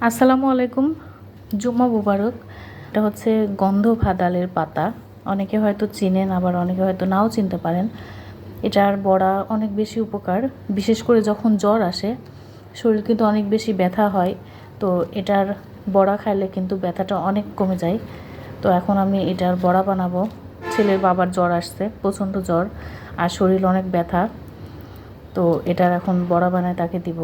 আসসালামু আলাইকুম। জুম্মা মুবারক। এটা হচ্ছে গন্ধভা ডালের পাতা। অনেকে হয়তো চিনেন, আবার অনেকে হয়তো নাও চিনতে পারেন। এটার বড়া অনেক বেশি উপকার, বিশেষ করে যখন জ্বর আসে, শরীর কিন্তু অনেক বেশি ব্যথা হয়। তো এটার বড়া খাইলে কিন্তু ব্যথাটা অনেক কমে যায়। তো এখন আমি এটার বড়া বানাবো। ছেলের বাবার জ্বর আসছে, প্রচণ্ড জ্বর, আর শরীর অনেক ব্যথা। তো এটার এখন বড়া বানায় তাকে দিব।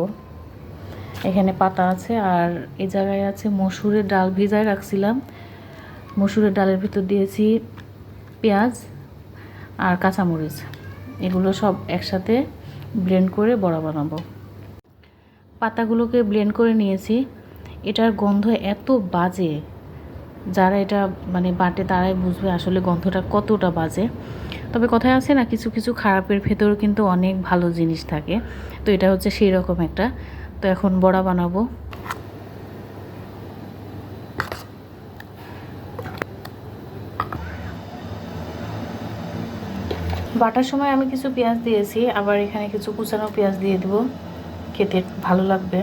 এখানে পাতা আছে, আর এই জায়গায় আছে মসুরের ডাল ভিজায় রাখছিলাম। মসুরের ডালের ভিতর দিয়েছি পেঁয়াজ আর কাঁচামরিচ। এগুলো সব একসাথে ব্লেন্ড করে বড়া বানাবো। পাতাগুলোকে ব্লেন্ড করে নিয়েছি। এটার গন্ধ এত বাজে, যারা এটা বাটে তারাই বুঝবে আসলে গন্ধটা কতটা বাজে। তবে কথায় আছে না, কিছু কিছু খারাপের ভেতরও কিন্তু অনেক ভালো জিনিস থাকে। তো এটা হচ্ছে সেই রকম একটা। তো এখন বড়া বানাবো। বাটার সময় আমি কিছু পেঁয়াজ দিয়েছি, আবার এখানে কিছু কুচানো পেঁয়াজ দিয়ে দেবো, খেতে ভালো লাগবে।